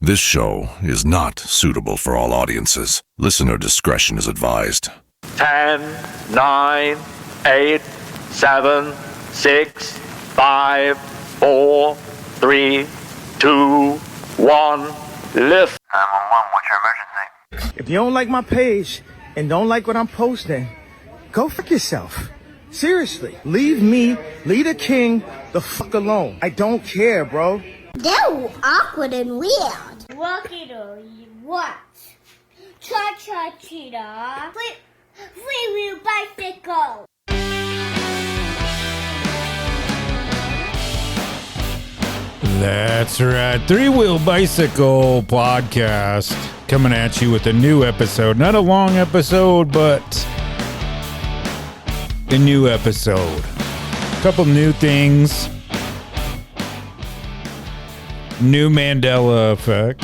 This show is not suitable for all audiences. Listener discretion is advised. 10, 9, 8, 7, 6, 5, 4, 3, 2, 1, lift. 911, what's your emergency? If you don't like my page and don't like what I'm posting, go fuck yourself. Seriously, leave the king, the fuck alone. I don't care, bro. They're awkward and weird. Rocket or what? Cha-cha-cheetah. Free-wheel bicycle. That's right. Three-Wheel Bicycle Podcast coming at you with a new episode. Not a long episode, but a new episode. A couple new things. New Mandela Effect.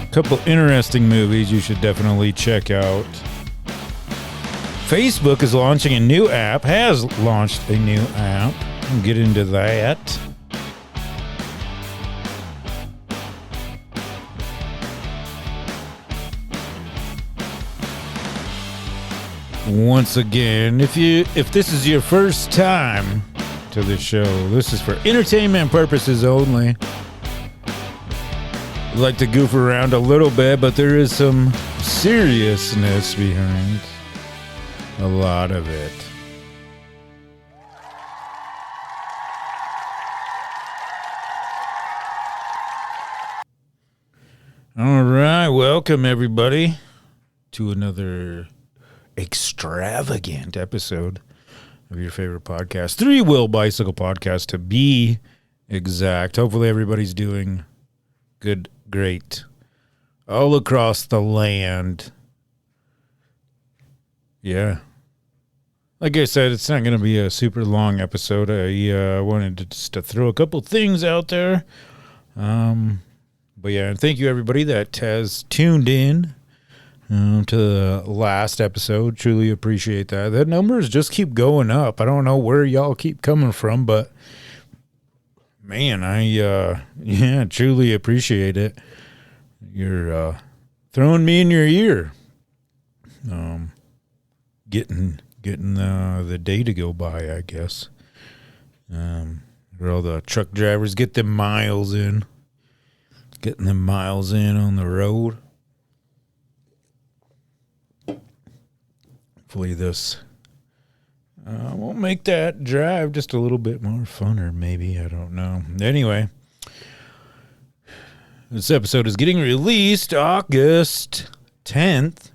A couple interesting movies you should definitely check out. Facebook is launching a new app, has launched a new app. We'll get into that. Once again, if this is your first time to the show, this is for entertainment purposes only. I'd like to goof around a little bit, but there is some seriousness behind a lot of it. All right, welcome everybody to another extravagant episode of your favorite podcast, Three-Wheel Bicycle Podcast to be exact. Hopefully everybody's doing good, great, all across the land. Yeah. Like I said, it's not going to be a super long episode. I wanted to just to throw a couple things out there. But yeah, and thank you everybody that has tuned in to the last episode. Truly appreciate that. That numbers just keep going up. I don't know where y'all keep coming from, but man, I truly appreciate it. You're throwing me in your ear. Getting the day to go by, I guess. Where all the truck drivers get them miles in. Getting them miles in on the road. Hopefully this won't make that drive just a little bit more funner, maybe. I don't know. Anyway, this episode is getting released August 10th,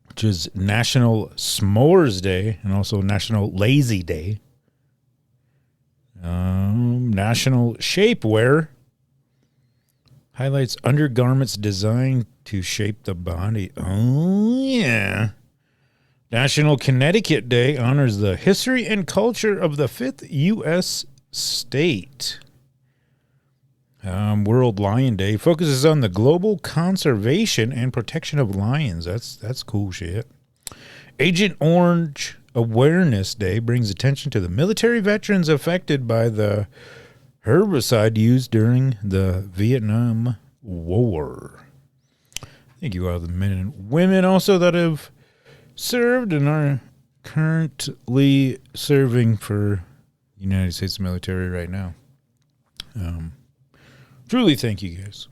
which is National S'mores Day and also National Lazy Day. National Shapewear. Highlights undergarments designed to shape the body. Oh, yeah. National Connecticut Day honors the history and culture of the 5th U.S. state. World Lion Day focuses on the global conservation and protection of lions. That's cool shit. Agent Orange Awareness Day brings attention to the military veterans affected by the herbicide used during the Vietnam War. Thank you all the men and women also that have served and are currently serving for the United States military right now. Truly thank you guys.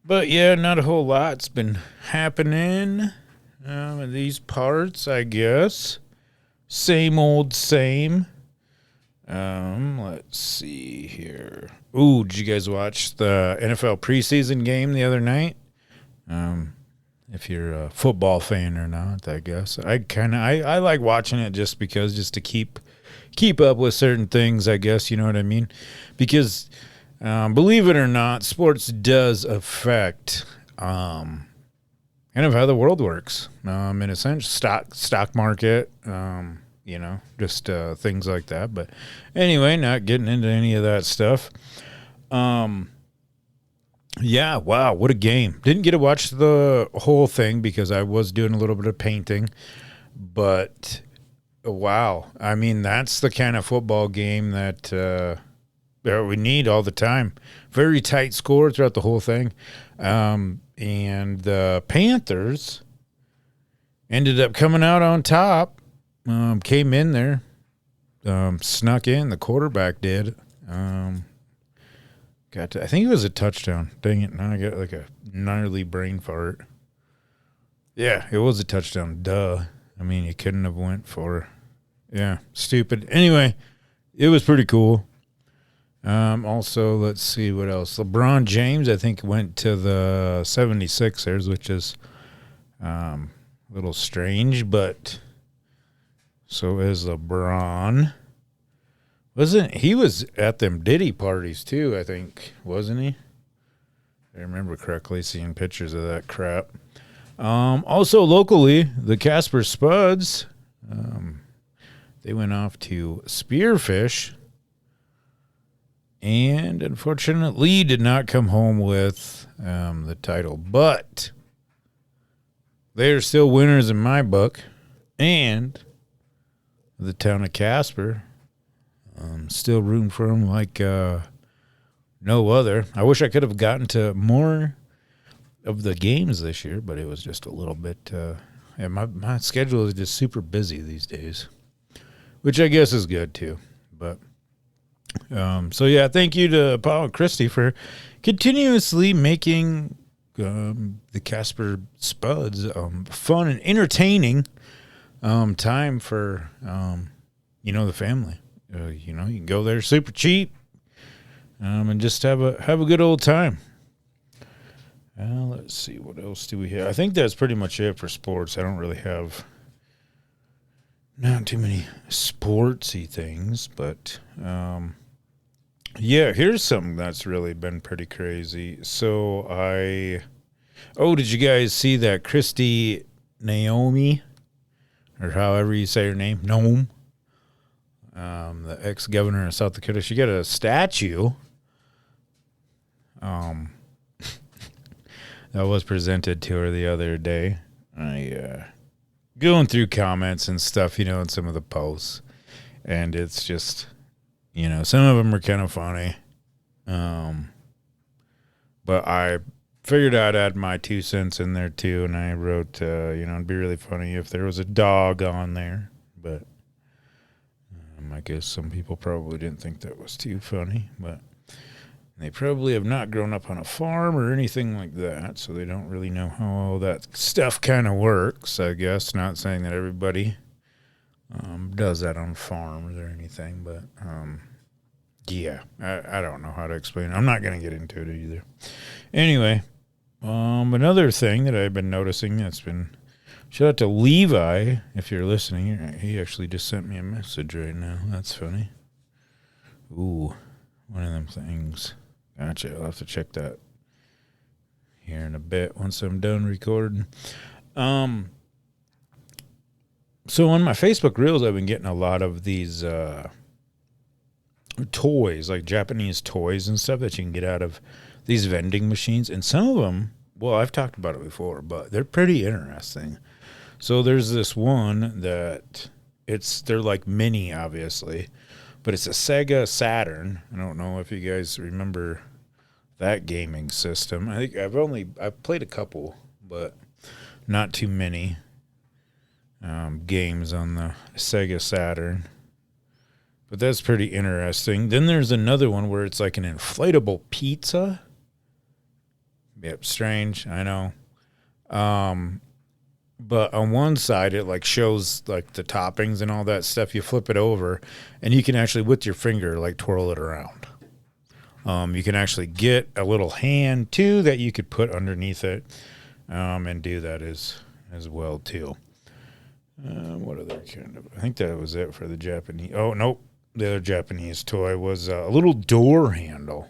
But yeah, not a whole lot's been happening in these parts, I guess. Same old same. Let's see here. Ooh, did you guys watch the NFL preseason game the other night? If you're a football fan or not, I guess. I like watching it just to keep up with certain things, I guess, you know what I mean? Because believe it or not, sports does affect kind of how the world works. In a sense, stock market, just things like that. But anyway, not getting into any of that stuff. Yeah, wow, what a game. Didn't get to watch the whole thing because I was doing a little bit of painting. But wow. I mean, that's the kind of football game that we need all the time. Very tight score throughout the whole thing. And the Panthers ended up coming out on top, came in there, snuck in. The quarterback did. I think it was a touchdown. Dang it. Now I got like a gnarly brain fart. Yeah, it was a touchdown. Duh. I mean, you couldn't have went for, stupid. Anyway, it was pretty cool. Also, let's see what else. LeBron James, I think, went to the 76ers, which is a little strange, but so is LeBron. He was at them Diddy parties too, I think, wasn't he? If I remember correctly, seeing pictures of that crap. Also locally, the Casper Spuds, they went off to spearfish and unfortunately did not come home with the title. But they are still winners in my book. And the town of Casper, still rooting for them like no other. I wish I could have gotten to more of the games this year, but it was just a little bit my schedule is just super busy these days, which I guess is good too. But thank you to Paul and Kristi for continuously making the Casper Spuds fun and entertaining time for the family. You can go there super cheap and just have a good old time. Let's see, what else do we have? I think that's pretty much it for sports. I don't really have not too many sportsy things, but here's something that's really been pretty crazy. So did you guys see that Kristi Noem, or however you say her name, Gnome, the ex-governor of South Dakota? She got a statue that was presented to her the other day. I going through comments and stuff, in some of the posts, and it's just, some of them are kind of funny. But I figured I'd add my 2 cents in there too, and I wrote, it'd be really funny if there was a dog on there, but I guess some people probably didn't think that was too funny, but they probably have not grown up on a farm or anything like that, so they don't really know how all that stuff kind of works, I guess. Not saying that everybody does that on farms or anything, but I don't know how to explain it. I'm not going to get into it either. Anyway, another thing that I've been noticing that's been, shout out to Levi, if you're listening. He actually just sent me a message right now. That's funny. Ooh, one of them things. Gotcha. I'll have to check that here in a bit once I'm done recording. So on my Facebook Reels, I've been getting a lot of these toys, like Japanese toys and stuff that you can get out of these vending machines. And some of them, well, I've talked about it before, but they're pretty interesting. So there's this one that they're like mini, obviously, but it's a Sega Saturn. I don't know if you guys remember that gaming system. I think I've played a couple, but not too many games on the Sega Saturn. But that's pretty interesting. Then there's another one where it's like an inflatable pizza. Yep, strange, I know. But on one side, it like shows like the toppings and all that stuff. You flip it over, and you can actually, with your finger, like twirl it around. You can actually get a little hand, too, that you could put underneath it and do that as well, too. What other kind of... I think that was it for the Japanese... Oh, nope. The other Japanese toy was a little door handle.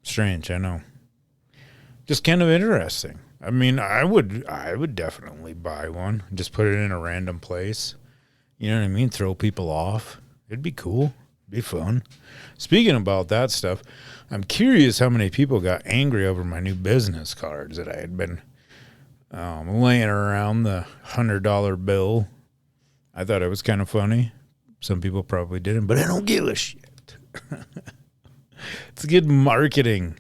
Strange, I know. Just kind of interesting. I mean, I would definitely buy one. Just put it in a random place. You know what I mean? Throw people off. It'd be cool. It'd be fun. Speaking about that stuff, I'm curious how many people got angry over my new business cards that I had been laying around, the $100 bill I thought it was kind of funny. Some people probably didn't, but I don't give a shit. It's good marketing.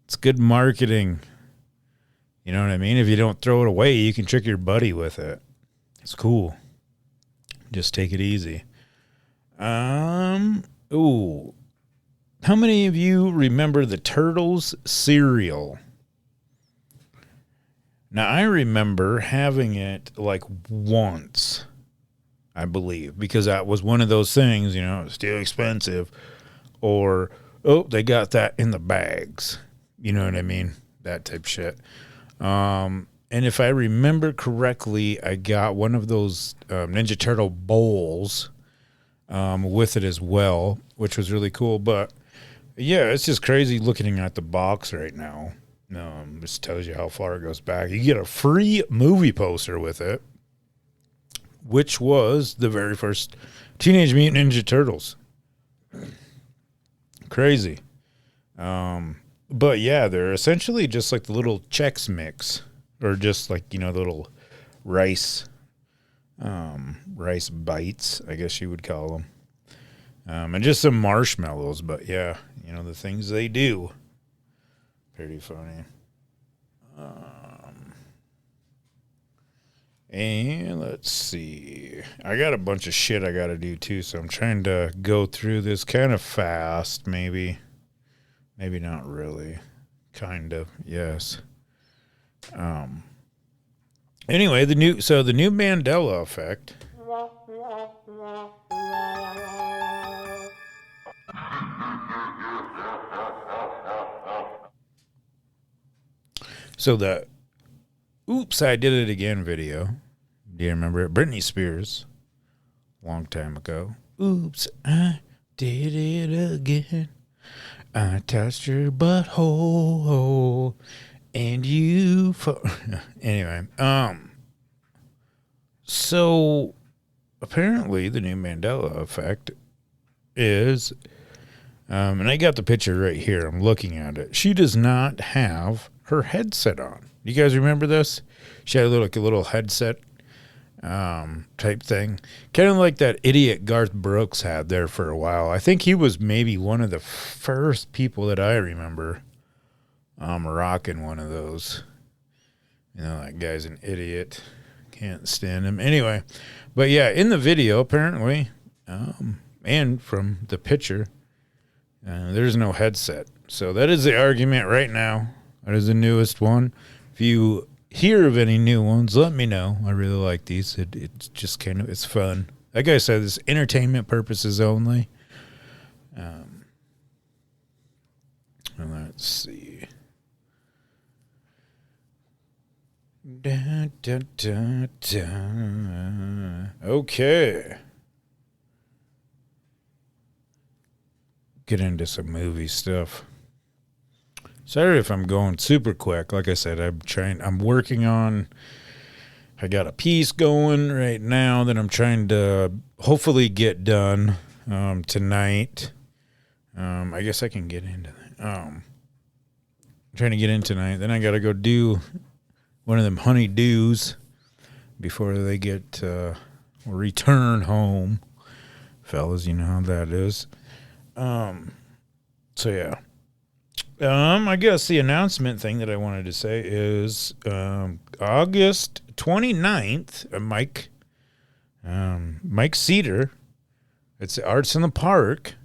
It's good marketing. You know what I mean? If you don't throw it away, you can trick your buddy with it. It's cool. Just take it easy. Ooh. How many of you remember the Turtles cereal? Now, I remember having it like once, I believe, because that was one of those things, it's too expensive. Or, they got that in the bags. You know what I mean? That type of shit. And if I remember correctly, I got one of those Ninja Turtle bowls with it as well, which was really cool. But, yeah, it's just crazy looking at the box right now. This tells you how far it goes back. You get a free movie poster with it, which was the very first Teenage Mutant Ninja Turtles. Crazy. But yeah, they're essentially just like the little Chex Mix, or just like, the little rice bites, I guess you would call them. And just some marshmallows, but yeah, the things they do. Pretty funny. And let's see. I got a bunch of shit I got to do too, so I'm trying to go through this kind of fast, maybe. Maybe not really. Kind of, yes. Anyway, the new Mandela Effect. So the Oops, I Did It Again video. Do you remember it? Britney Spears. Long time ago. Oops, I did it again. I touched your butthole. And you... Anyway. So, apparently the new Mandela Effect is... and I got the picture right here. I'm looking at it. She does not have her headset on. You guys remember this? She had a little headset type thing. Kind of like that idiot Garth Brooks had there for a while. I think he was maybe one of the first people that I remember rocking one of those. That guy's an idiot. Can't stand him. Anyway, but yeah, in the video, apparently, and from the picture, there's no headset. So that is the argument right now. That is the newest one. If you hear of any new ones, let me know. I really like these. It's just it's fun. Like I said, it's entertainment purposes only. Let's see. Da, da, da, da. Okay. Get into some movie stuff. Sorry if I'm going super quick. Like I said, I'm working on, I got a piece going right now that I'm trying to hopefully get done tonight. I guess I can get into that. I'm trying to get in tonight. Then I got to go do one of them honeydews before they get return home. Fellas, you know how that is. So yeah. I guess the announcement thing that I wanted to say is August 29th, Mike Cedar, it's Arts in the Park.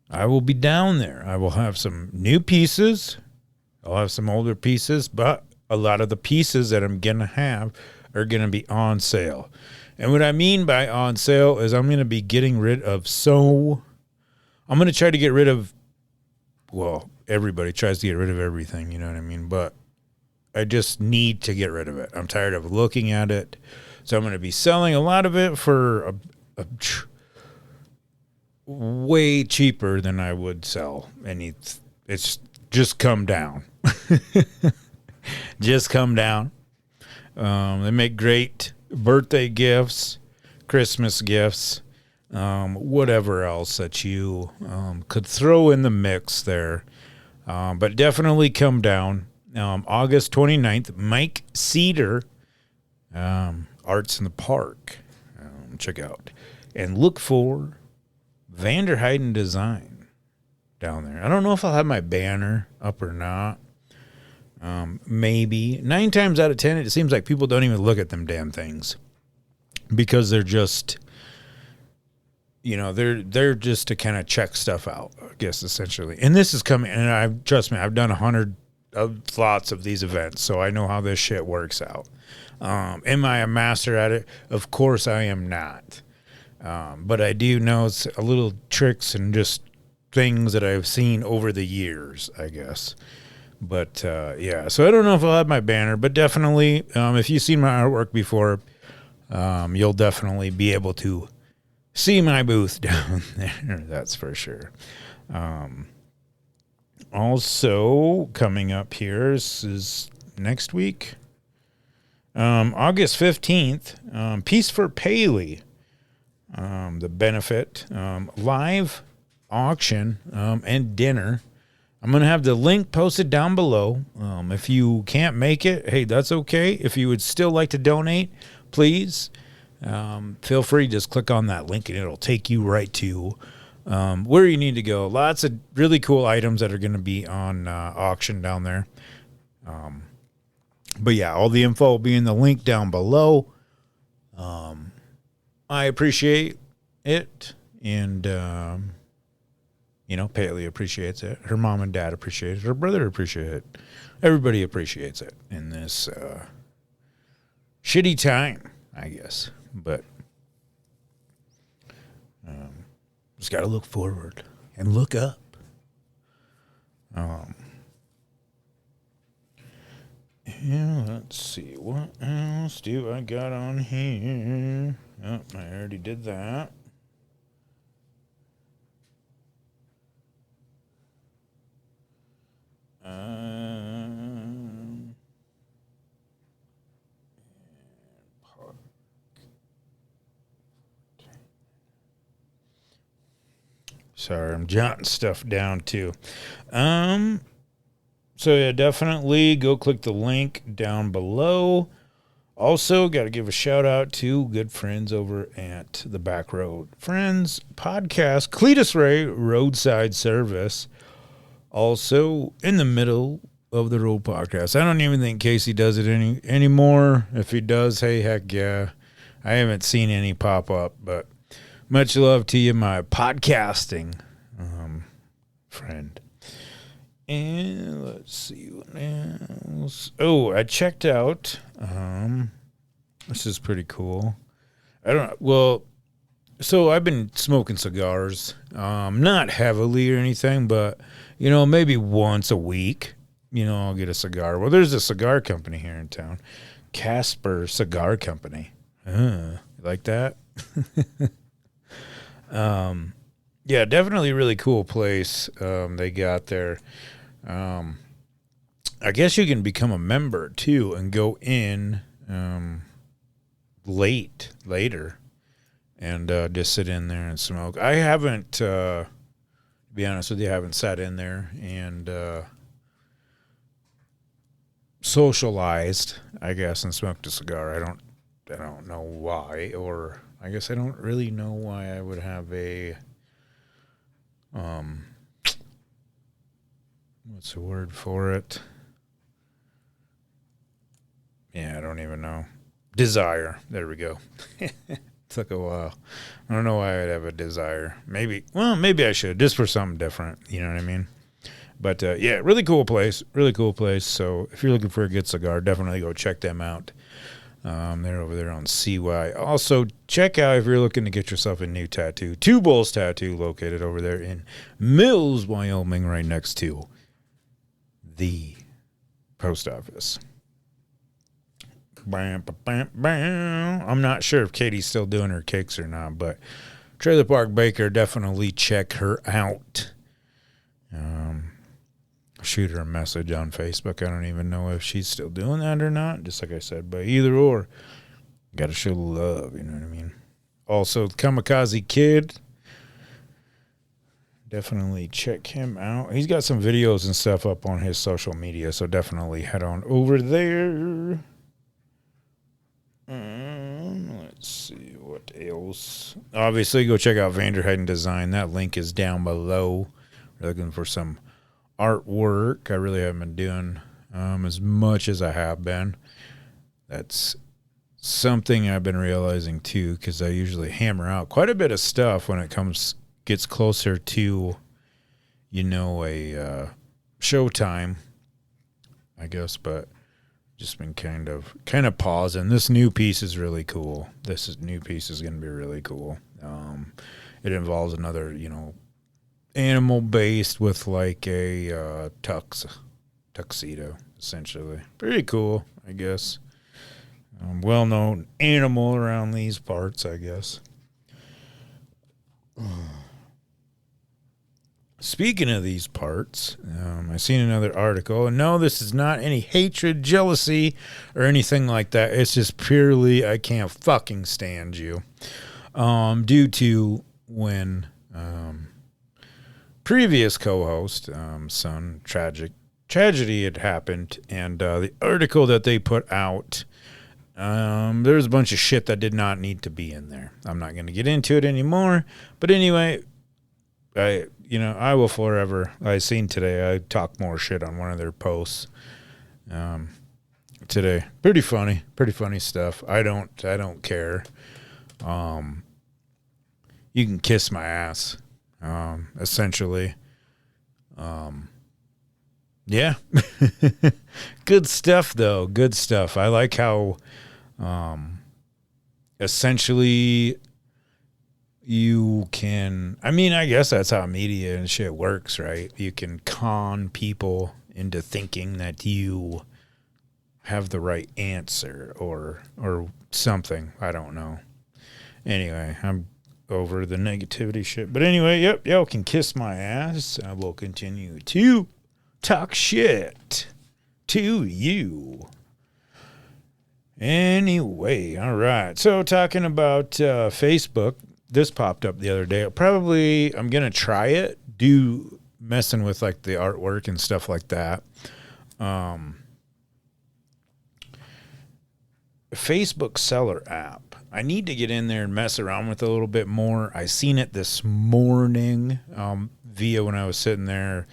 I will be down there. I will have some new pieces. I'll have some older pieces, but a lot of the pieces that I'm going to have are going to be on sale. And what I mean by on sale is I'm going to be getting rid of I'm going to try to get rid of, well, everybody tries to get rid of everything, you know what I mean? But I just need to get rid of it. I'm tired of looking at it. So I'm going to be selling a lot of it for way cheaper than I would sell. And it's just come down. Just come down. They make great birthday gifts, Christmas gifts, whatever else that you could throw in the mix there. But definitely come down. August 29th, Mike Cedar, Arts in the Park. check out. And look for Vanderheiden Design down there. I don't know if I'll have my banner up or not. Maybe. 9 times out of 10, it seems like people don't even look at them damn things. Because they're just, they're just to kind of check stuff out, I guess, essentially. And this is coming, and trust me, I've done 100 of lots of these events, so I know how this shit works out. Am I a master at it? Of course I am not. But I do know it's a little tricks and just things that I've seen over the years, I guess. But, yeah, so I don't know if I'll have my banner, but definitely, if you've seen my artwork before, you'll definitely be able to see my booth down there. That's for sure. Also coming up here is next week, August 15th, Peace for Paley, the benefit, live auction, and dinner. I'm going to have the link posted down below. If you can't make it, hey, that's okay. If you would still like to donate, please feel free. Just click on that link and it'll take you right to where you need to go. Lots of really cool items that are going to be on auction down there. But yeah, all the info will be in the link down below. I appreciate it. And, Paley appreciates it. Her mom and dad appreciate it. Her brother appreciates it. Everybody appreciates it in this shitty time, I guess. But just got to look forward and look up. Yeah, let's see. What else do I got on here? Oh, I already did that. Sorry, I'm jotting stuff down too. So yeah, definitely go click the link down below. Also, got to give a shout out to good friends over at the Back Road Friends podcast, Cletus Ray Roadside Service. Also, in the middle of the road podcast. I don't even think Casey does it anymore. If he does, hey, heck yeah. I haven't seen any pop up, but much love to you, my podcasting friend. And let's see what else. Oh, I checked out. This is pretty cool. So I've been smoking cigars, not heavily or anything, but, maybe once a week, I'll get a cigar. Well, there's a cigar company here in town, Casper Cigar Company. You like that? Yeah, definitely really cool place they got there. I guess you can become a member, too, and go in later. And just sit in there and smoke. I haven't, to be honest with you, I haven't sat in there and socialized, I guess, and smoked a cigar. I don't know why, or I guess I don't really know why I would have a, what's the word for it? Yeah, I don't even know. Desire. There we go. Took a while. I don't know why I'd have a desire. Maybe I should, just for something different. You know what I mean? But, yeah, really cool place. Really cool place. So if you're looking for a good cigar, definitely go check them out. They're over there on CY. Also, check out if you're looking to get yourself a new tattoo. Two Bulls Tattoo, located over there in Mills, Wyoming, right next to the post office. Bam, bam, bam. I'm not sure if Katie's still doing her cakes or not, but Trailer Park Baker, definitely check her out. Shoot her a message on Facebook. I don't even know if she's still doing that or not, just like I said, but either or, gotta show love, you know what I mean? Also, Kamikaze Kid, definitely check him out. He's got some videos and stuff up on his social media, so definitely head on over there. Let's see, what else? Obviously, go check out Vanderheiden Design. That link is down below. We're looking for some artwork. I really haven't been doing as much as I have been. That's something I've been realizing too, because I usually hammer out quite a bit of stuff when it gets closer to, a showtime, I guess. But just been kind of pausing. This new piece is really cool. New piece is going to be really cool. It involves another, animal based with like a tuxedo, essentially. Pretty cool, I guess. Well-known animal around these parts, I guess. Speaking of these parts, I seen another article, and no, this is not any hatred, jealousy, or anything like that. It's just purely I can't fucking stand you. Due to when previous co-host, son, tragedy had happened, and the article that they put out, there's a bunch of shit that did not need to be in there. I'm not going to get into it anymore, but anyway, I will forever. I seen today, I talked more shit on one of their posts today. Pretty funny stuff. I don't care. You can kiss my ass, essentially. Yeah. Good stuff, though. Good stuff. I like how, essentially, you can, I guess that's how media and shit works, right? You can con people into thinking that you have the right answer or something. I don't know. Anyway, I'm over the negativity shit. But anyway, yep, y'all can kiss my ass. I will continue to talk shit to you. Anyway, all right. So talking about Facebook, this popped up the other day. I'm going to try it, messing with like the artwork and stuff like that. Facebook seller app. I need to get in there and mess around with it a little bit more. I seen it this morning via when I was sitting there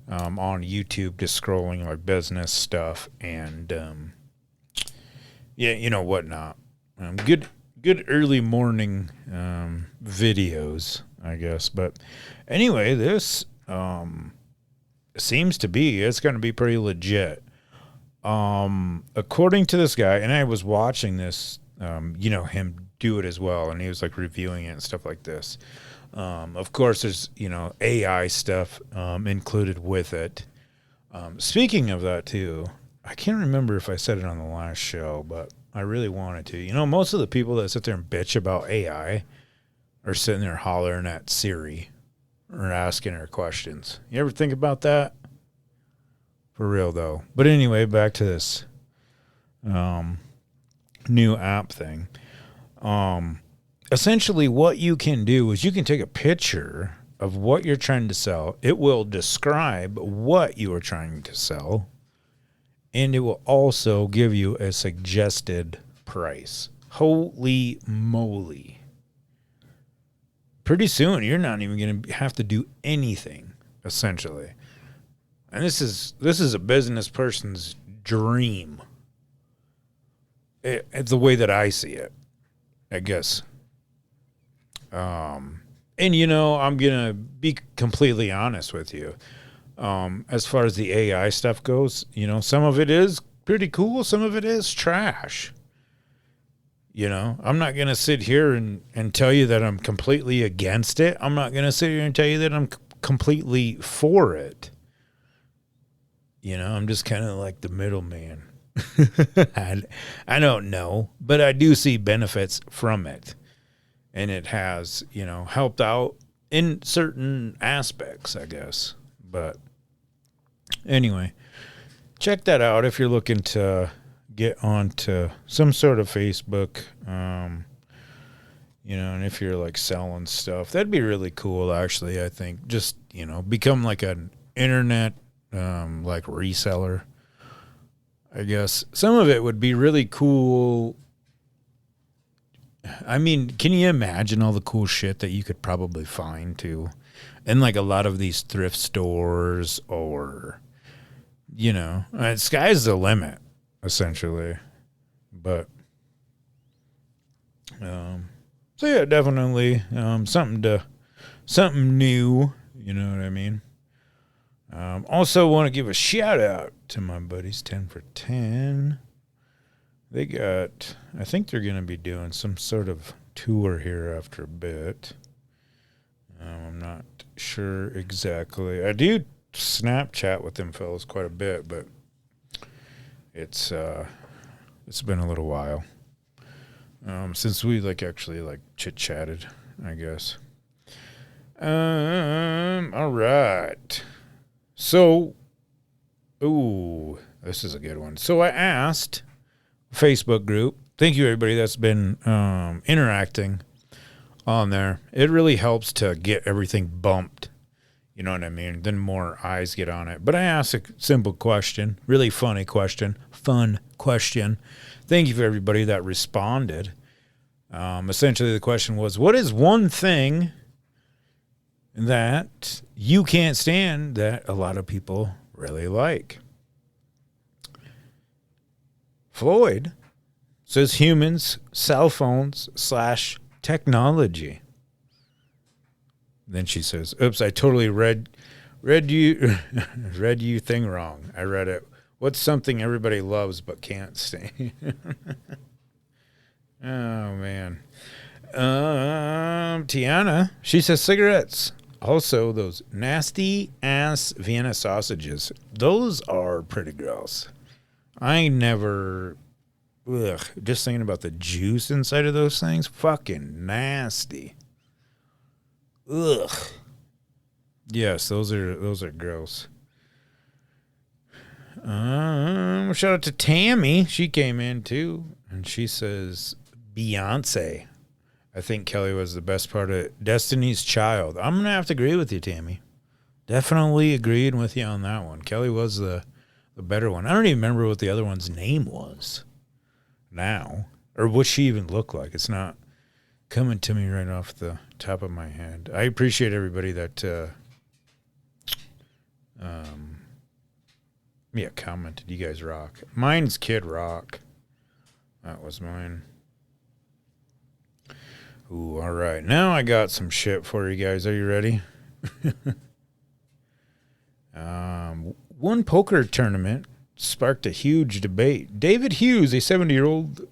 on YouTube just scrolling like business stuff and whatnot. Good early morning videos, I guess. But anyway, this seems to be, it's going to be pretty legit. According to this guy, and I was watching this, him do it as well, and he was like reviewing it and stuff like this. Of course, there's, AI stuff included with it. Speaking of that, too, I can't remember if I said it on the last show, but I really wanted to. Most of the people that sit there and bitch about AI are sitting there hollering at Siri or asking her questions. You ever think about that? For real, though. But anyway, back to this new app thing. Essentially, what you can do is you can take a picture of what you're trying to sell. It will describe what you are trying to sell. And it will also give you a suggested price. Holy moly. Pretty soon, you're not even going to have to do anything, essentially. And this is a business person's dream. It's the way that I see it, I guess. And, I'm going to be completely honest with you. As far as the AI stuff goes, some of it is pretty cool. Some of it is trash. I'm not going to sit here and tell you that I'm completely against it. I'm not going to sit here and tell you that I'm completely for it. I'm just kind of like the middleman. I don't know, but I do see benefits from it. And it has, helped out in certain aspects, I guess. But anyway, check that out if you're looking to get onto some sort of Facebook, and if you're like selling stuff, that'd be really cool, actually, I think. Just, become like an internet, like reseller, I guess. Some of it would be really cool. I mean, can you imagine all the cool shit that you could probably find too? In like a lot of these thrift stores or, you know, sky's the limit, essentially. But, so yeah, definitely something new, you know what I mean? Also want to give a shout out to my buddies 10 for 10. They got, I think they're going to be doing some sort of tour here after a bit. I'm not sure exactly. I do Snapchat with them fellas quite a bit, but it's been a little while since we actually chit-chatted, I guess. All right. So, this is a good one. So I asked Facebook group. Thank you, everybody that's been interacting on there. It really helps to get everything bumped. You know what I mean? Then more eyes get on it. But I asked a simple question, really funny question, fun question. Thank you for everybody that responded. Essentially, the question was, what is one thing that you can't stand that a lot of people really like? Floyd says humans, cell phones / technology. Then she says, oops, I totally read you thing wrong. I read it. What's something everybody loves but can't stand? Oh, man. Tiana, she says cigarettes. Also, those nasty-ass Vienna sausages. Those are pretty gross. I never... Ugh, just thinking about the juice inside of those things. Fucking nasty. Ugh. Yes, those are gross. Shout out to Tammy. She came in, too. And she says, Beyonce. I think Kelly was the best part of Destiny's Child. I'm going to have to agree with you, Tammy. Definitely agreed with you on that one. Kelly was the better one. I don't even remember what the other one's name was now. Or what she even looked like. It's not coming to me right off the top of my head. I appreciate everybody that commented. You guys rock. Mine's Kid Rock. That was mine. Ooh, all right. Now I got some shit for you guys. Are you ready? One poker tournament sparked a huge debate. David Hughes, a 70-year-old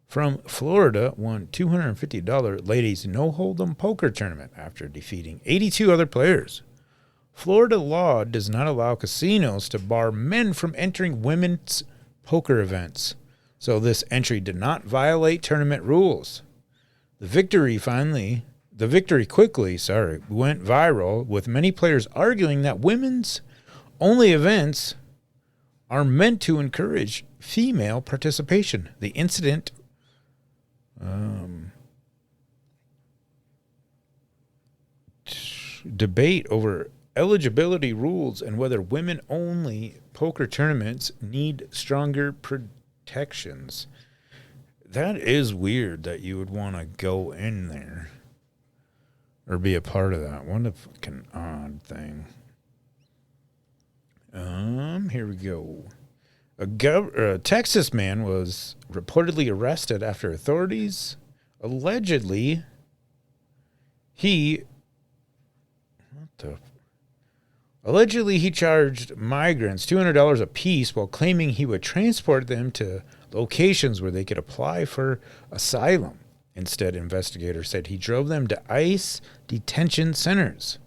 from Florida, won $250 ladies no-hold'em poker tournament after defeating 82 other players. Florida law does not allow casinos to bar men from entering women's poker events, so this entry did not violate tournament rules. The victory quickly went viral, with many players arguing that women's only events are meant to encourage female participation. The incident debate over eligibility rules and whether women-only poker tournaments need stronger protections. That is weird that you would want to go in there or be a part of that. What a fucking odd thing. Here we go. A Texas man was reportedly arrested after authorities allegedly he charged migrants $200 apiece while claiming he would transport them to locations where they could apply for asylum. Instead, investigators said he drove them to ICE detention centers.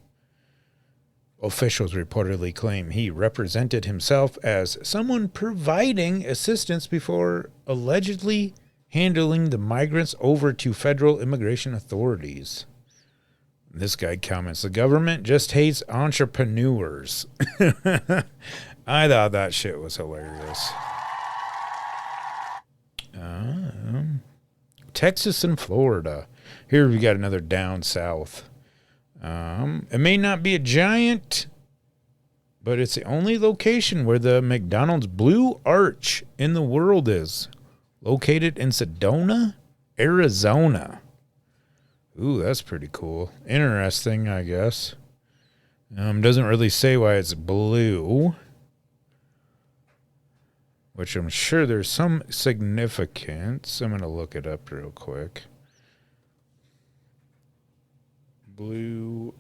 Officials reportedly claim he represented himself as someone providing assistance before allegedly handling the migrants over to federal immigration authorities. This guy comments, the government just hates entrepreneurs. I thought that shit was hilarious. Texas and Florida. Here we got another down south. It may not be a giant, but it's the only location where the McDonald's Blue Arch in the world is. Located in Sedona, Arizona. Ooh, that's pretty cool. Interesting, I guess. Doesn't really say why it's blue, which I'm sure there's some significance. I'm going to look it up real quick. Blue.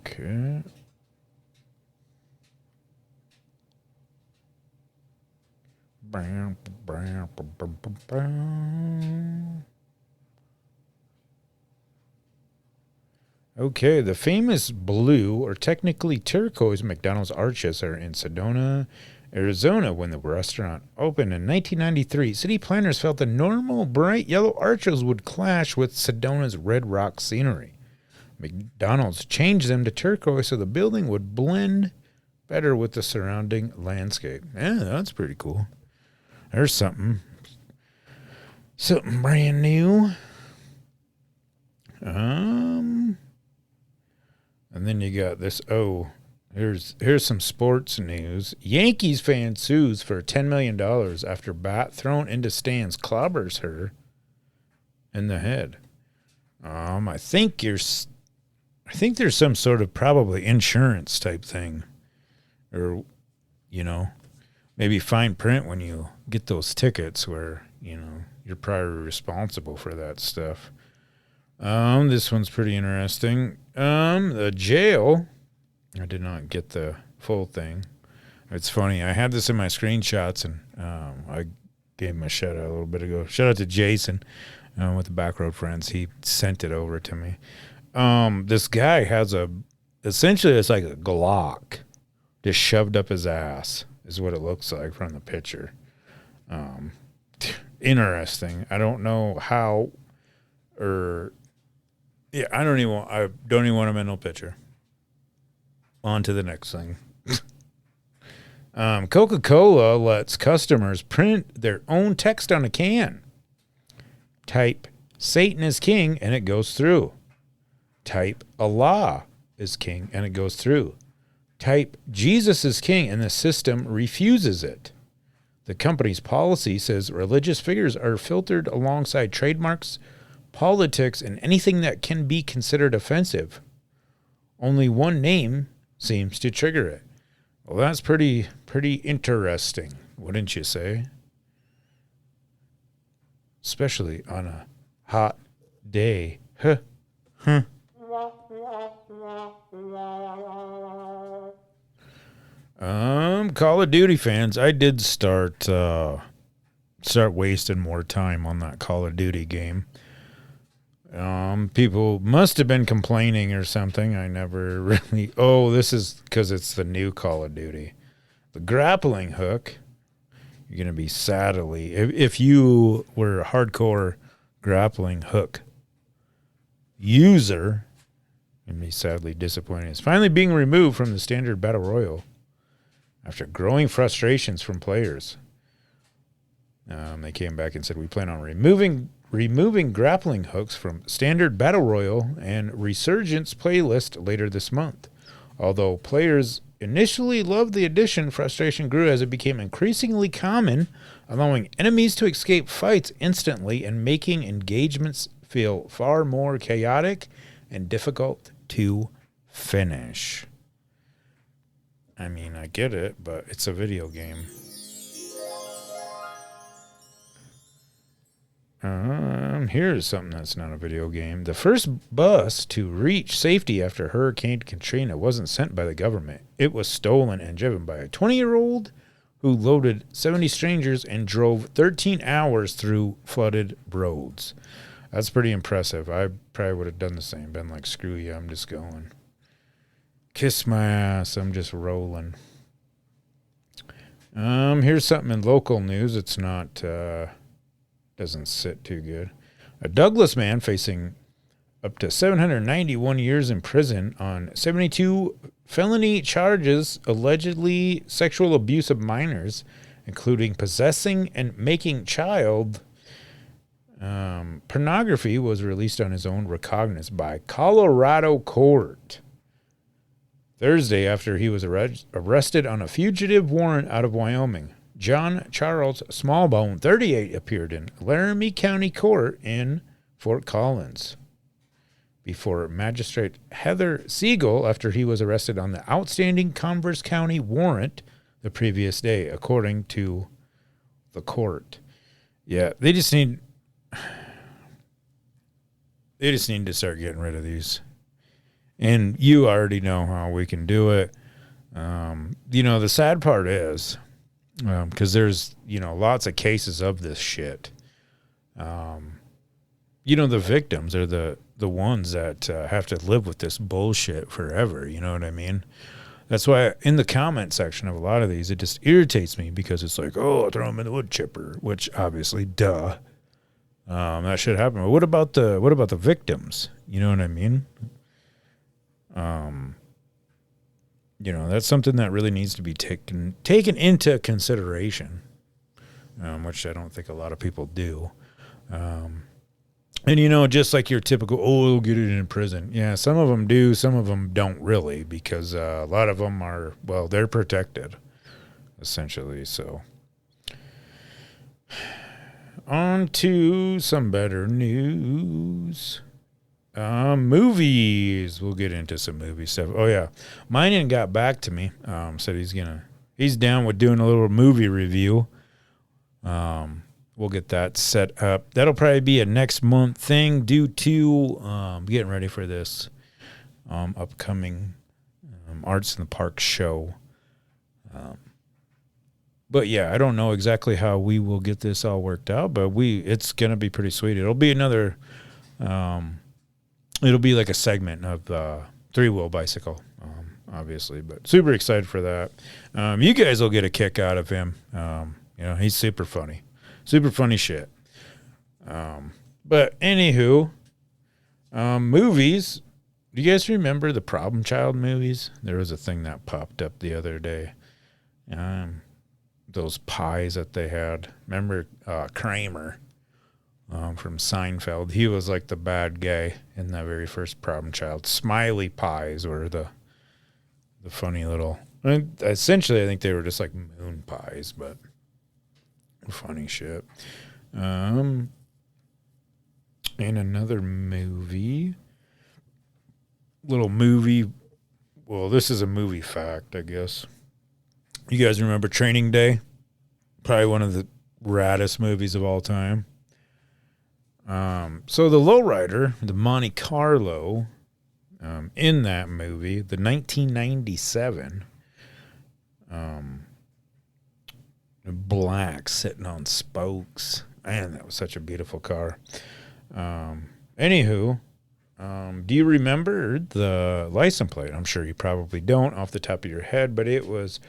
Okay. Okay, the famous blue, or technically turquoise, McDonald's arches are in Sedona, Arizona. When the restaurant opened in 1993, city planners felt the normal bright yellow arches would clash with Sedona's red rock scenery. McDonald's changed them to turquoise so the building would blend better with the surrounding landscape. Yeah, that's pretty cool. There's something brand new. And then you got this. Oh, here's some sports news. Yankees fan sues for $10 million after bat thrown into stands clobbers her in the head. I think there's some sort of probably insurance type thing, or maybe fine print when you get those tickets where you're probably responsible for that stuff. This one's pretty interesting. The jail. I did not get the full thing. It's funny. I had this in my screenshots, and I gave him a shout out a little bit ago. Shout out to Jason with the Backroad Friends. He sent it over to me. This guy has essentially it's like a Glock just shoved up his ass is what it looks like from the picture. Interesting. I don't know how, I don't even want a mental picture. On to the next thing. Coca-Cola lets customers print their own text on a can. Type Satan is king and it goes through. Type Allah is king and it goes through. Type Jesus is king and the system refuses it. The company's policy says religious figures are filtered alongside trademarks, politics, and anything that can be considered offensive. Only one name seems to trigger it. Well, that's pretty interesting, wouldn't you say? Especially on a hot day. Huh. Call of Duty fans, I did start wasting more time on that Call of Duty game. People must have been complaining or something. I never really... Oh, this is because it's the new Call of Duty. The grappling hook, you're going to be sadly... If you were a hardcore grappling hook user, you're going to be sadly disappointed. It's finally being removed from the standard Battle Royale after growing frustrations from players. They came back and said, we plan on removing grappling hooks from Standard Battle Royale and Resurgence playlist later this month. Although players initially loved the addition, frustration grew as it became increasingly common, allowing enemies to escape fights instantly and making engagements feel far more chaotic and difficult to finish. I mean, I get it, but it's a video game. Here's something that's not a video game. The first bus to reach safety after Hurricane Katrina wasn't sent by the government. It was stolen and driven by a 20-year-old who loaded 70 strangers and drove 13 hours through flooded roads. That's pretty impressive. I probably would have done the same. Been like, screw you, I'm just going. Kiss my ass, I'm just rolling. Here's something in local news. It's not... doesn't sit too good. A Douglas man facing up to 791 years in prison on 72 felony charges, allegedly sexual abuse of minors, including possessing and making child pornography, was released on his own recognizance by Colorado court. Thursday after he was arrested on a fugitive warrant out of Wyoming. John Charles Smallbone, 38, appeared in Laramie County Court in Fort Collins before Magistrate Heather Siegel after he was arrested on the outstanding Converse County warrant the previous day, according to the court. Yeah, they just need to start getting rid of these. And you already know how we can do it. The sad part is, because there's, lots of cases of this shit. The victims are the ones that have to live with this bullshit forever. You know what I mean? That's why in the comment section of a lot of these, it just irritates me because it's like, oh, throw them in the wood chipper, which obviously, duh, that should happen. But what about the victims? You know what I mean? That's something that really needs to be taken into consideration, which I don't think a lot of people do. And, just like your typical, they'll get it in prison. Yeah, some of them do. Some of them don't really, because a lot of them are, they're protected, essentially. So on to some better news. Movies. We'll get into some movie stuff. Oh, yeah. Minen got back to me. Said he's down with doing a little movie review. We'll get that set up. That'll probably be a next month thing due to getting ready for this upcoming Arts in the Park show. But yeah, I don't know exactly how we will get this all worked out, but it's going to be pretty sweet. It'll be another, it'll be like a segment of Three-Wheel Bicycle, obviously, but super excited for that. You guys will get a kick out of him. He's super funny. Super funny shit. But anywho, movies. Do you guys remember the Problem Child movies? There was a thing that popped up the other day. Those pies that they had. Remember Kramer from Seinfeld? He was like the bad guy in that very first Problem Child. Smiley pies were the funny little. Essentially, I think they were just like moon pies, but funny shit. And another movie. Little movie. Well, this is a movie fact, I guess. You guys remember Training Day? Probably one of the raddest movies of all time. So the lowrider, the Monte Carlo, in that movie, the 1997, black sitting on spokes. Man, that was such a beautiful car. Anywho, do you remember the license plate? I'm sure you probably don't off the top of your head, but it was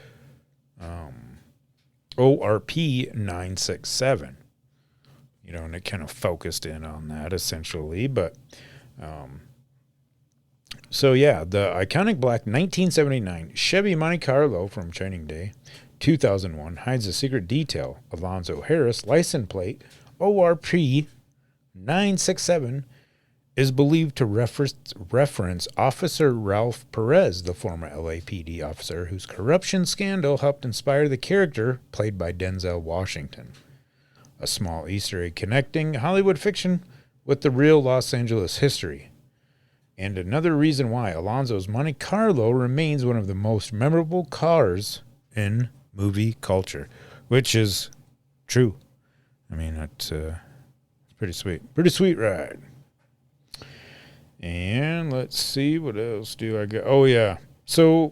ORP 967. And it kind of focused in on that essentially. But so yeah, the iconic black 1979 Chevy Monte Carlo from Training Day 2001 hides a secret detail. Alonzo Harris license plate ORP 967 is believed to reference Officer Ralph Perez, the former LAPD officer whose corruption scandal helped inspire the character played by Denzel Washington. A small Easter egg connecting Hollywood fiction with the real Los Angeles history. And another reason why Alonzo's Monte Carlo remains one of the most memorable cars in movie culture, which is true. I mean, it's pretty sweet. Pretty sweet ride. And let's see, what else do I got? Oh, yeah. So,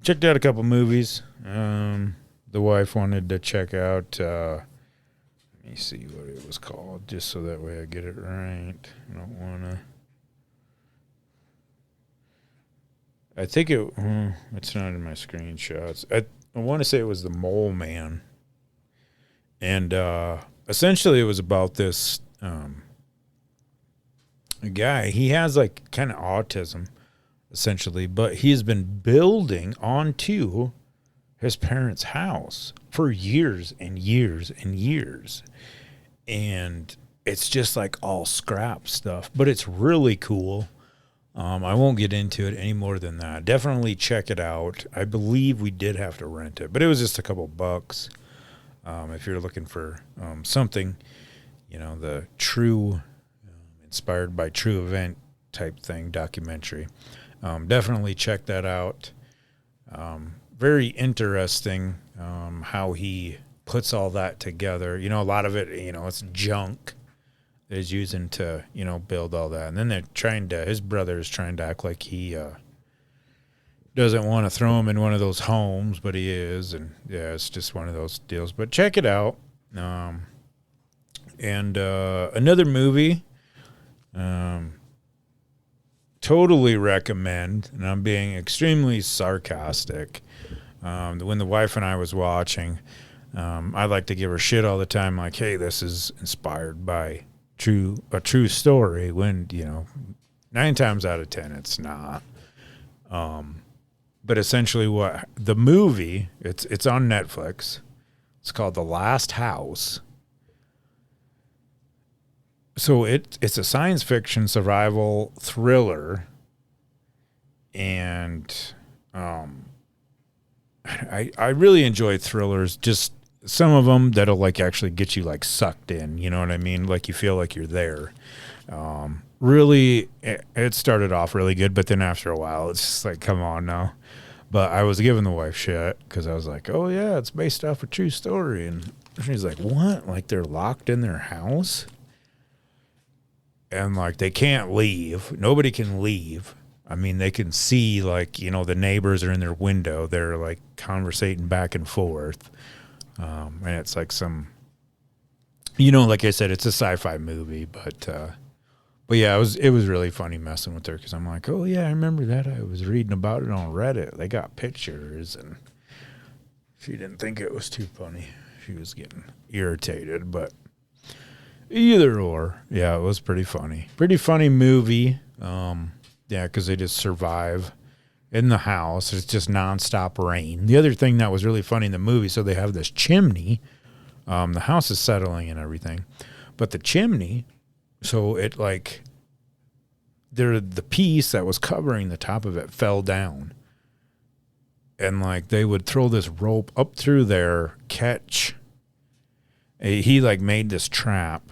checked out a couple movies. The wife wanted to check out, let me see what it was called, just so that way I get it right. I don't want to. I think it's not in my screenshots. I want to say it was The Mole Man. And essentially it was about this guy. He has like kind of autism, essentially, but he's been building onto his parents' house for years and years and years. And it's just like all scrap stuff, but it's really cool. I won't get into it any more than that. Definitely check it out. I believe we did have to rent it, but it was just a couple bucks. If you're looking for something, the true, inspired by true event type thing, documentary, definitely check that out. Very interesting how he puts all that together. A lot of it, it's junk that he's using to, build all that. And then his brother is trying to act like he doesn't want to throw him in one of those homes, but he is. And yeah, it's just one of those deals. But check it out. And another movie, totally recommend, and I'm being extremely sarcastic. When the wife and I was watching, I like to give her shit all the time, like, hey, this is inspired by a true story, when 9 times out of 10 it's not. But essentially, what the movie, it's on Netflix. It's called The Last House. So it's a science fiction survival thriller, and I really enjoy thrillers. Just some of them that'll like actually get you like sucked in. You know what I mean? Like you feel like you're there. Really, it started off really good, but then after a while, it's just like, come on now. But I was giving the wife shit because I was like, oh yeah, it's based off a true story, and she's like, what? Like they're locked in their house? And like they can't leave. Nobody can leave. I mean, they can see like, the neighbors are in their window. They're like conversating back and forth. And it's like some, like I said, it's a sci-fi movie, but yeah, it was really funny messing with her. 'Cause I'm like, oh yeah, I remember that. I was reading about it on Reddit. They got pictures, and she didn't think it was too funny. She was getting irritated, but either or, yeah, it was pretty funny. Pretty funny movie. Yeah, because they just survive in the house. It's just nonstop rain. The other thing that was really funny in the movie, so they have this chimney. The house is settling and everything, but the chimney, so it like, the piece that was covering the top of it fell down. And like they would throw this rope up through there, catch. He like made this trap,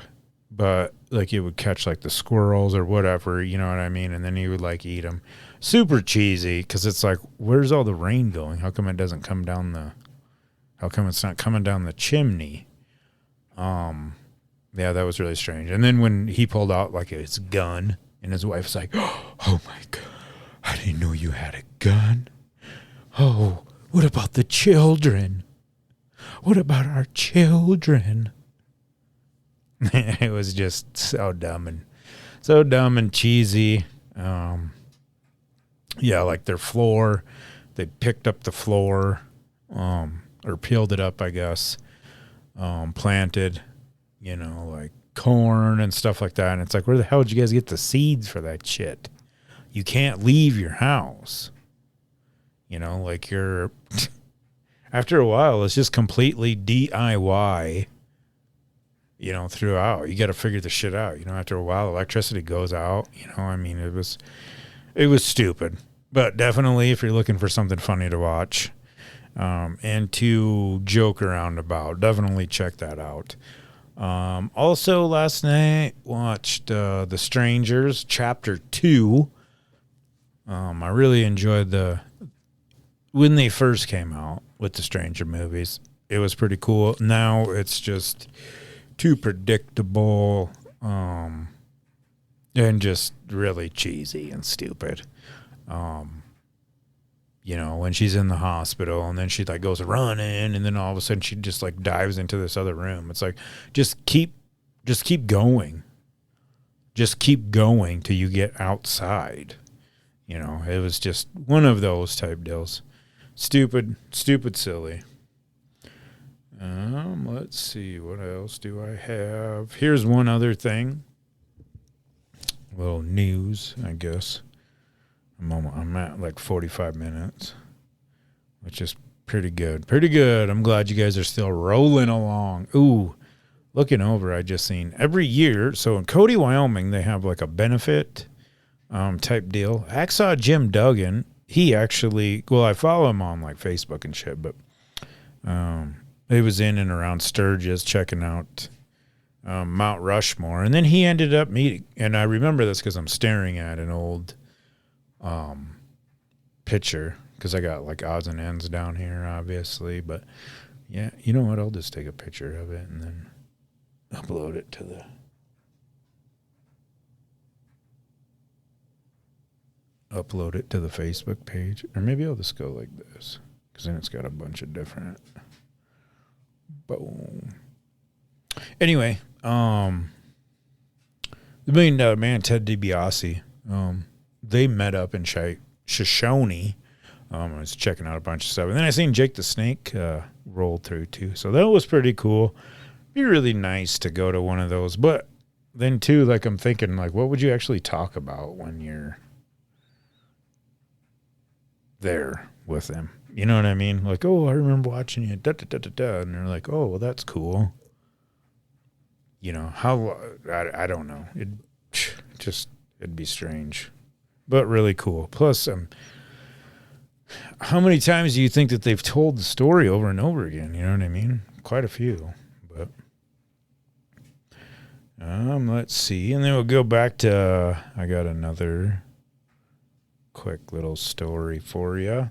but like it would catch like the squirrels or whatever, you know what I mean? And then he would like eat them. Super cheesy, because it's like, where's all the rain going? How come it doesn't come down how come it's not coming down the chimney? Yeah, that was really strange. And then when he pulled out like his gun, and his wife's like, oh my God, I didn't know you had a gun. Oh, what about the children? What about our children? It was just so dumb and cheesy. Yeah, like their floor, they picked up the floor, or peeled it up, I guess, planted, like corn and stuff like that. And it's like, where the hell did you guys get the seeds for that shit? You can't leave your house. Like you're, after a while, it's just completely DIY, throughout. You got to figure the shit out. After a while, electricity goes out. I mean, it was stupid. But definitely, if you're looking for something funny to watch and to joke around about, definitely check that out. Also, last night, watched The Strangers, Chapter 2. I really enjoyed when they first came out with the Stranger movies. It was pretty cool. Now it's just too predictable, and just really cheesy and stupid. When she's in the hospital and then she like goes running, and then all of a sudden she just like dives into this other room. It's like, just keep going. Just keep going till you get outside. It was just one of those type deals. Stupid, silly. Let's see, what else do I have? Here's one other thing. A little news, I guess. I'm at like 45 minutes, which is pretty good. Pretty good. I'm glad you guys are still rolling along. Ooh, looking over, I just seen every year. So in Cody, Wyoming, they have like a benefit type deal. I saw Jim Duggan. He actually, well, I follow him on like Facebook and shit, but he was in and around Sturgis checking out Mount Rushmore. And then he ended up meeting, and I remember this because I'm staring at an old picture because I got like odds and ends down here, obviously. But yeah, you know what? I'll just take a picture of it and then upload it to the Facebook page. Or maybe I'll just go like this because then it's got a bunch of different. Boom. Anyway, the $1 Million Man, Ted DiBiase, they met up in Shoshone. I was checking out a bunch of stuff. And then I seen Jake the Snake roll through too. So that was pretty cool. Be really nice to go to one of those. But then too, like I'm thinking, like, what would you actually talk about when you're there with them? You know what I mean? Like, oh, I remember watching you, da da da da da. And they're like, oh, well, that's cool. You know, how, I don't know. It'd be strange, but really cool. Plus, how many times do you think that they've told the story over and over again? You know what I mean? Quite a few, but let's see. And then we'll go back to, I got another quick little story for you.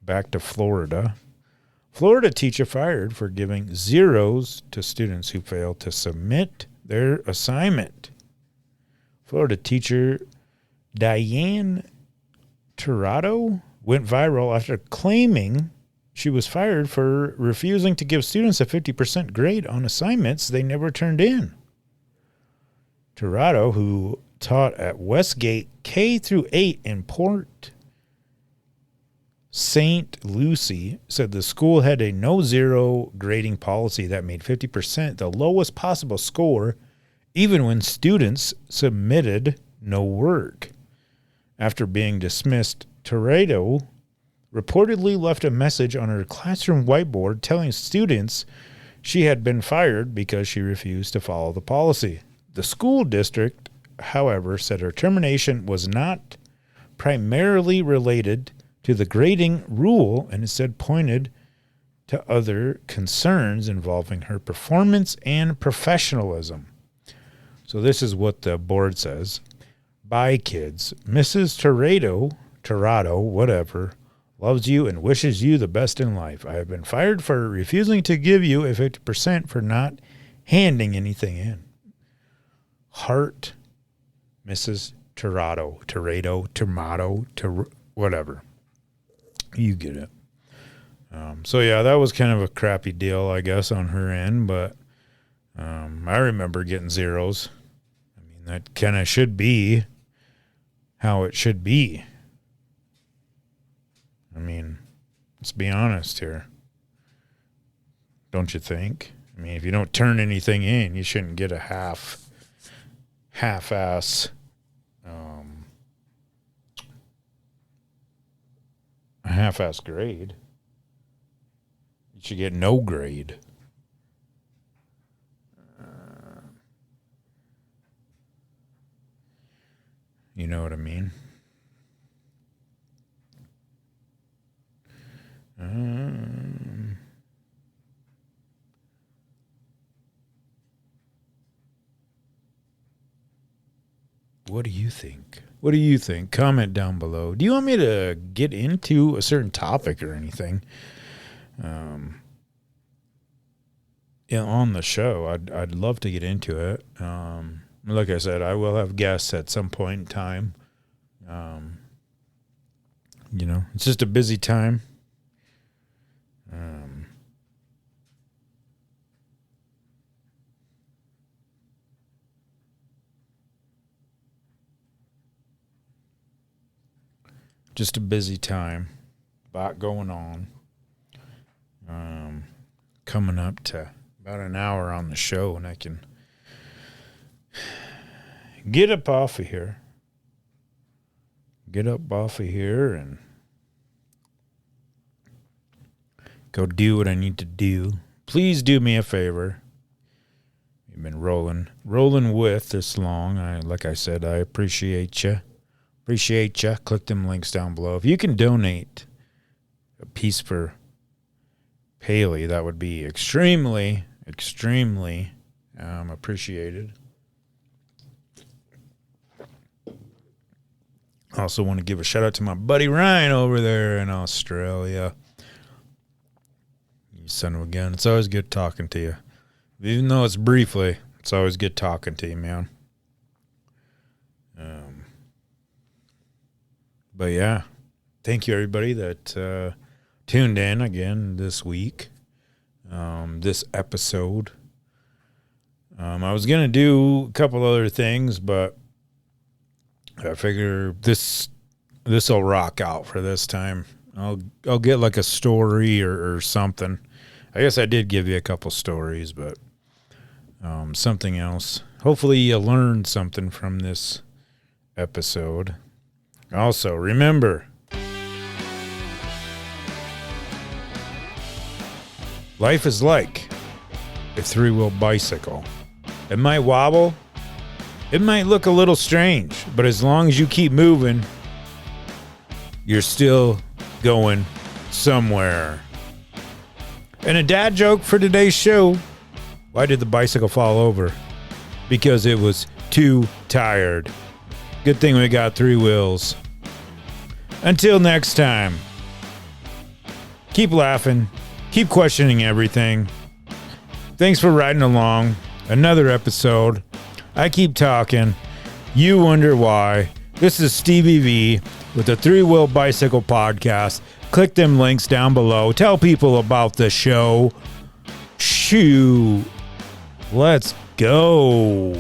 Back to Florida. Florida teacher fired for giving zeros to students who failed to submit their assignment. Florida teacher Diane Tirado went viral after claiming she was fired for refusing to give students a 50% grade on assignments they never turned in. Tirado, who taught at Westgate K through 8 in Port St. Lucie, said the school had a no-zero grading policy that made 50% the lowest possible score, even when students submitted no work. After being dismissed, Tirado reportedly left a message on her classroom whiteboard telling students she had been fired because she refused to follow the policy. The school district, however, said her termination was not primarily related to the grading rule and instead pointed to other concerns involving her performance and professionalism. So this is what the board says. Bye, kids. Mrs. Tirado, whatever, loves you and wishes you the best in life. I have been fired for refusing to give you a 50% for not handing anything in. Heart, Mrs. Tirado, whatever. You get it. So, yeah, that was kind of a crappy deal, I guess, on her end. But I remember getting zeros. I mean, that kind of should be how it should be. I mean, let's be honest here. Don't you think? I mean, if you don't turn anything in, you shouldn't get a half-ass grade. You should get no grade. You know what I mean? What do you think? What do you think? Comment down below. Do you want me to get into a certain topic or anything? On the show, I'd love to get into it. Like I said, I will have guests at some point in time. It's just a busy time. Just a busy time. A lot going on. Coming up to about an hour on the show, and I can get up off of here. Get up off of here and go do what I need to do. Please do me a favor. You've been rolling with this long. Like I said, I appreciate you. Appreciate you. Click them links down below. If you can donate a piece for Paley, that would be extremely appreciated. I also want to give a shout out to my buddy Ryan over there in Australia. You son of a gun. It's always good talking to you. Even though it's briefly, it's always good talking to you, man. But yeah, thank you everybody that tuned in again this week. This episode. I was gonna do a couple other things, but I figure this will rock out for this time. I'll get like a story or something. I guess I did give you a couple stories, but something else. Hopefully you learned something from this episode. Also, remember, life is like a three-wheel bicycle. It might wobble. It might look a little strange, but as long as you keep moving, you're still going somewhere. And a dad joke for today's show. Why did the bicycle fall over? Because it was too tired. Good thing we got three wheels. Until next time, keep laughing. Keep questioning everything. Thanks for riding along. Another episode. I keep talking. You wonder why. This is Stevie V with the Three Wheel Bicycle Podcast. Click them links down below. Tell people about the show. Shoo. Let's go.